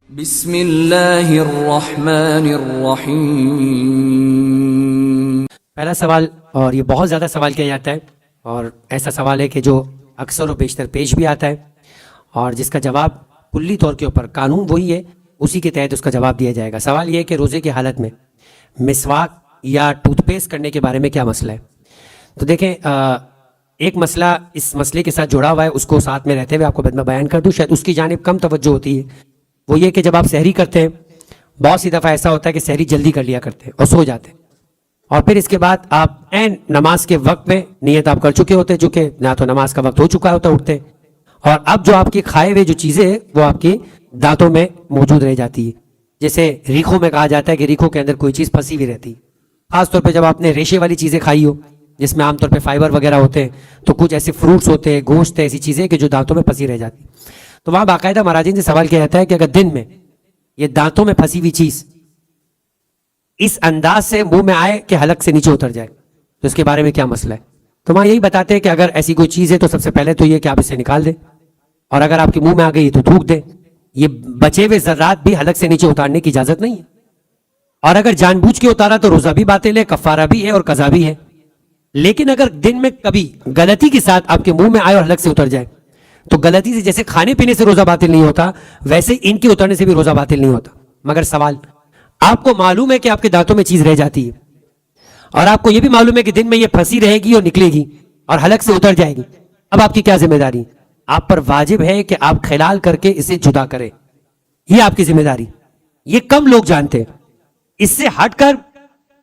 بسم اللہ الرحمن الرحیم۔ پہلا سوال، اور یہ بہت زیادہ سوال کیا جاتا ہے، اور ایسا سوال ہے کہ جو اکثر و بیشتر پیش بھی آتا ہے، اور جس کا جواب کلی طور کے اوپر قانون وہی ہے، اسی کے تحت اس کا جواب دیا جائے گا۔ سوال یہ ہے کہ روزے کی حالت میں مسواک یا ٹوتھ پیسٹ کرنے کے بارے میں کیا مسئلہ ہے؟ تو دیکھیں، ایک مسئلہ اس مسئلے کے ساتھ جڑا ہوا ہے، اس کو ساتھ میں رہتے ہوئے آپ کو میں بیان کر دوں، شاید اس کی جانب کم توجہ ہوتی ہے۔ وہ یہ کہ جب آپ سحری کرتے ہیں، بہت سی دفعہ ایسا ہوتا ہے کہ سحری جلدی کر لیا کرتے ہیں اور سو جاتے ہیں، اور پھر اس کے بعد آپ عین نماز کے وقت میں نیت آپ کر چکے ہوتے ہیں، چونکہ نہ تو نماز کا وقت ہو چکا ہوتا اٹھتے ہیں، اور اب جو آپ کی کھائے ہوئے جو چیزیں ہیں وہ آپ کی دانتوں میں موجود رہ جاتی ہے۔ جیسے ریکھوں میں کہا جاتا ہے کہ ریکھوں کے اندر کوئی چیز پھنسی ہوئی رہتی ہے، خاص طور پہ جب آپ نے ریشے والی چیزیں کھائی ہو، جس میں عام طور پہ فائبر وغیرہ ہوتے ہیں، تو کچھ ایسے فروٹس ہوتے ہیں، گوشت ہے، ایسی چیزیں کہ جو دانتوں میں پھنسی رہ جاتی، تو وہاں باقاعدہ مراجعین سے سوال کیا جاتا ہے کہ اگر دن میں یہ دانتوں میں پھنسی ہوئی چیز اس انداز سے منہ میں آئے کہ حلق سے نیچے اتر جائے تو اس کے بارے میں کیا مسئلہ ہے؟ تو وہاں یہی بتاتے ہیں کہ اگر ایسی کوئی چیز ہے تو سب سے پہلے تو یہ کہ آپ اسے نکال دیں، اور اگر آپ کے منہ میں آ گئی تو تھوک دیں۔ یہ بچے ہوئے ذرات بھی حلق سے نیچے اتارنے کی اجازت نہیں ہے، اور اگر جان بوجھ کے اتارا تو روزہ بھی باطل ہے، کفارہ بھی ہے اور قضا بھی ہے۔ لیکن اگر دن میں کبھی غلطی کے ساتھ آپ کے منہ میں آئے اور حلق سے اتر جائے تو غلطی سے، جیسے کھانے پینے سے روزہ باطل نہیں ہوتا، ویسے ان کے اترنے سے بھی روزہ باطل نہیں ہوتا۔ مگر سوال، آپ کو معلوم ہے کہ آپ کے دانتوں میں چیز رہ جاتی ہے، اور آپ کو یہ بھی معلوم ہے کہ دن میں یہ پھنسی رہے گی اور نکلے گی اور حلق سے اتر جائے گی، اب آپ کی کیا ذمہ داری؟ آپ پر واجب ہے کہ آپ خلال کر کے اسے جدا کریں، یہ آپ کی ذمہ داری۔ یہ کم لوگ جانتے ہیں۔ اس سے ہٹ کر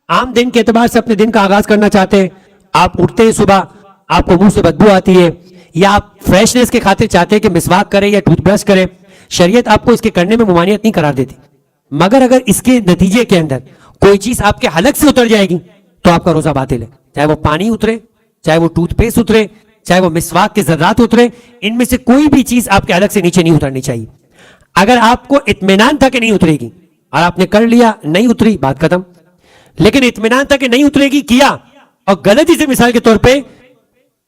عام دن کے اعتبار سے اپنے دن کا آغاز کرنا چاہتے ہیں، آپ اٹھتے ہیں صبح، آپ کو منہ سے بدبو آتی ہے، یا آپ فریشنس کے خاطر چاہتے ہیں کہ مسواک کریں یا ٹوتھ برش کریں، شریعت آپ کو اس کے کرنے میں ممانعت نہیں قرار دیتی، مگر اگر اس کے نتیجے کے اندر کوئی چیز آپ کے حلق سے اتر جائے گی تو آپ کا روزہ باطل ہے، چاہے وہ پانی اترے، چاہے وہ ٹوتھ پیسٹ اترے، چاہے وہ مسواک کے ذرات اترے، ان میں سے کوئی بھی چیز آپ کے حلق سے نیچے نہیں اترنی چاہیے۔ اگر آپ کو اطمینان تھا کہ نہیں اترے گی اور آپ نے کر لیا، نہیں اتری، بات ختم۔ لیکن اطمینان تھا کہ نہیں اترے گی، کیا، اور غلطی سے مثال کے طور پہ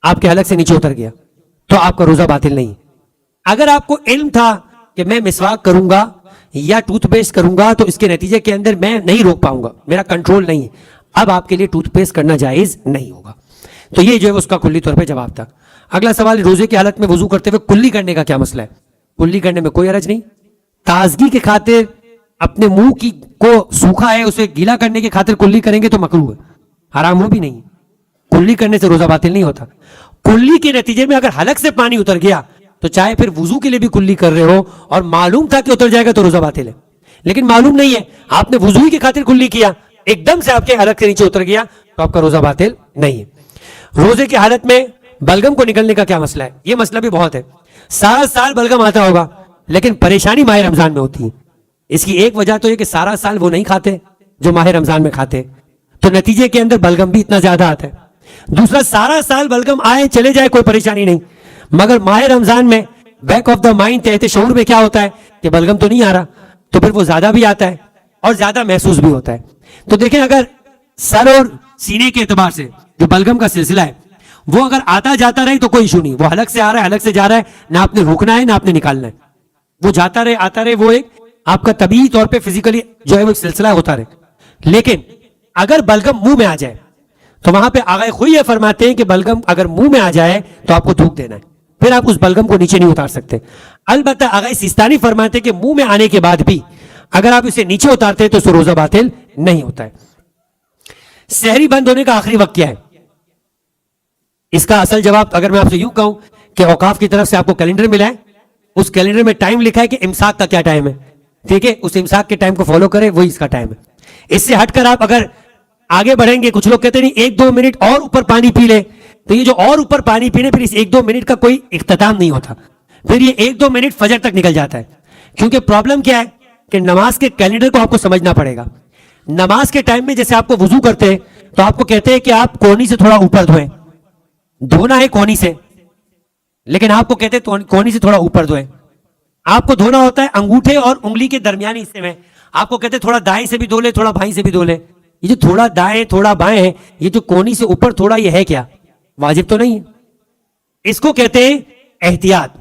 آپ کے حلق سے نیچے اتر گیا تو آپ کا روزہ باطل نہیں۔ اگر آپ کو علم تھا کہ میں مسواک کروں گا یا ٹوتھ پیسٹ کروں گا تو اس کے نتیجے کے اندر میں نہیں روک پاؤں گا، میرا کنٹرول نہیں ہے، اب آپ کے لیے ٹوتھ پیسٹ کرنا جائز نہیں ہوگا۔ تو یہ جو ہے اس کا کلی طور پہ جواب تھا۔ اگلا سوال، روزے کی حالت میں وضو کرتے ہوئے کلی کرنے کا کیا مسئلہ ہے؟ کلی کرنے میں کوئی حرج نہیں، تازگی کے خاطر اپنے منہ کی کو سوکھا ہے اسے گیلا کرنے کی خاطر کلی کریں گے تو مکروہ ہے، حرام ہو بھی نہیں ہے۔ کلی کرنے سے روزہ باطل نہیں ہوتا۔ کلی کے نتیجے میں اگر حلق سے پانی اتر گیا تو چاہے پھر وضو کے لیے بھی کلی کر رہے ہو اور معلوم تھا کہ اتر جائے گا تو روزہ باطل ہے، لیکن معلوم نہیں ہے، آپ نے وضو کی خاطر کلی کیا، ایک دم سے آپ کے حلق سے نیچے اتر گیا تو آپ کا روزہ باطل نہیں ہے۔ روزے کی حالت میں بلغم کو نکلنے کا کیا مسئلہ ہے؟ یہ مسئلہ بھی بہت ہے۔ سارا سال بلغم آتا ہوگا لیکن پریشانی ماہ رمضان میں ہوتی ہے۔ اس کی ایک وجہ تو یہ کہ سارا سال وہ نہیں کھاتے جو ماہ رمضان میں کھاتے، تو نتیجے کے اندر بلغم بھی اتنا زیادہ آتا ہے۔ دوسرا، سارا سال بلغم آئے چلے جائے کوئی پریشانی نہیں، مگر ماہ رمضان میں بیک آف دا مائنڈ، تحت شعور میں کیا ہوتا ہے کہ بلغم تو نہیں آ رہا، تو پھر وہ زیادہ بھی آتا ہے اور زیادہ محسوس بھی ہوتا ہے۔ تو دیکھیں، اگر سر اور سینے کے اعتبار سے جو بلغم کا سلسلہ ہے وہ اگر آتا جاتا رہے تو کوئی ایشو نہیں، وہ حلق سے آ رہا ہے، حلق سے جا رہا ہے، نہ آپ نے روکنا ہے نہ آپ نے نکالنا ہے، وہ جاتا رہے آتا رہے، وہ ایک آپ کا طبیعی طور پہ فزیکلی جو ہے وہ سلسلہ ہوتا رہے۔ لیکن اگر بلغم منہ میں آ جائے تو وہاں پہ آغا خوئی یہ فرماتے ہیں کہ بلغم اگر منہ میں آ جائے تو آپ کو تھوک دینا ہے، پھر آپ اس بلغم کو نیچے نہیں اتار سکتے۔ البتہ آغا سیستانی فرماتے ہیں کہ منہ میں آنے کے بعد بھی اگر آپ اسے نیچے اتارتے ہیں تو اس سے روزہ باطل نہیں ہوتا ہے۔ سحری بند ہونے کا آخری وقت کیا ہے؟ اس کا اصل جواب اگر میں آپ سے یوں کہوں کہ اوقاف کی طرف سے آپ کو کیلنڈر ملا ہے، اس کیلنڈر میں ٹائم لکھا ہے کہ امساک کا کیا ٹائم ہے، ٹھیک ہے، اس امساک کے ٹائم کو فالو کریں، وہی اس کا ٹائم ہے۔ اس سے ہٹ کر آپ اگر آگے بڑھیں گے، کچھ لوگ کہتے ہیں نہیں 1-2 منٹ اور اوپر پانی پی لیں، تو یہ جو اور اوپر پانی پینے پھر اس 1-2 منٹ کا کوئی اختتام نہیں ہوتا، پھر یہ 1-2 منٹ فجر تک نکل جاتا ہے۔ کیونکہ پرابلم کیا ہے کہ نماز کے کیلنڈر کو آپ کو سمجھنا پڑے گا۔ نماز کے ٹائم میں جیسے آپ کو وضو کرتے ہیں تو آپ کو کہتے ہیں کہ آپ کونی سے تھوڑا اوپر دھوئیں، دھونا ہے کونی سے، لیکن آپ کو کہتے ہیں کونی سے تھوڑا اوپر دھوئیں۔ آپ کو دھونا ہوتا ہے انگوٹھے اور انگلی کے درمیانی حصے میں، آپ کو کہتے ہیں تھوڑا دائیں سے بھی دھو لے، تھوڑا بائیں سے بھی دھو لے۔ یہ جو تھوڑا دائیں تھوڑا بائیں ہے، یہ جو کونی سے اوپر تھوڑا، یہ ہے کیا؟ واجب تو نہیں ہے۔ اس کو کہتے ہیں احتیاط۔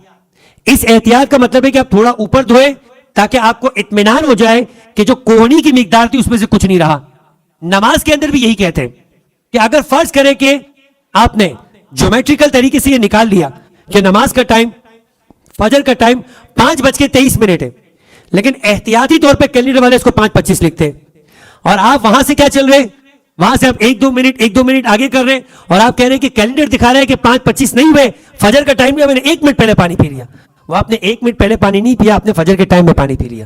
اس احتیاط کا مطلب ہے کہ آپ تھوڑا اوپر دھوئے تاکہ آپ کو اطمینان ہو جائے کہ جو کوہنی کی مقدار تھی اس میں سے کچھ نہیں رہا. نماز کے اندر بھی یہی کہتے ہیں کہ اگر فرض کریں کہ آپ نے جیومیٹریکل طریقے سے یہ نکال لیا کہ نماز کا ٹائم، فجر کا ٹائم 5:23 ہے، لیکن احتیاطی طور پہ کیلنڈر والے اس کو 5:25 لکھتے ہیں، اور آپ وہاں سے کیا چل رہے ہیں، وہاں سے آپ ایک دو منٹ آگے کر رہے ہیں، اور آپ کہہ رہے ہیں کہ کیلنڈر دکھا رہا ہے کہ 5:25 نہیں ہوئے، فجر کا ٹائم میں نے 1 منٹ پہلے پانی پی لیا. وہ آپ نے 1 منٹ پہلے پانی نہیں پیا، آپ نے فجر کے ٹائم میں پانی پی لیا.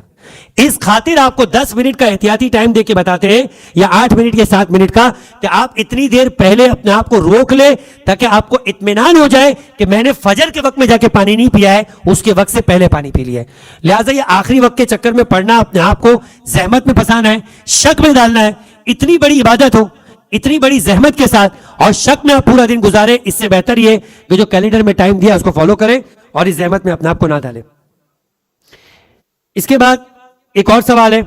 اس خاطر آپ کو 10 منٹ کا احتیاطی ٹائم دے کے بتاتے ہیں، یا 8 منٹ یا 7 منٹ کا، کہ آپ اتنی دیر پہلے اپنے آپ کو روک لے تاکہ آپ کو اطمینان ہو جائے کہ میں نے فجر کے وقت میں جا کے پانی نہیں پیا ہے، اس کے وقت سے پہلے پانی پی لیا ہے. لہٰذا یہ آخری وقت کے چکر میں پڑھنا، اپنے آپ کو زحمت میں پھنسانا ہے، شک میں ڈالنا ہے. اتنی بڑی عبادت ہو، اتنی بڑی زحمت کے ساتھ، اور شک میں آپ پورا دن گزارے، اس سے بہتر یہ کہ جو کیلنڈر میں ٹائم دیا اس کو فالو کریں اور اس زحمت میں اپنے آپ کو نہ ڈالیں. اس کے بعد ایک اور سوال ہے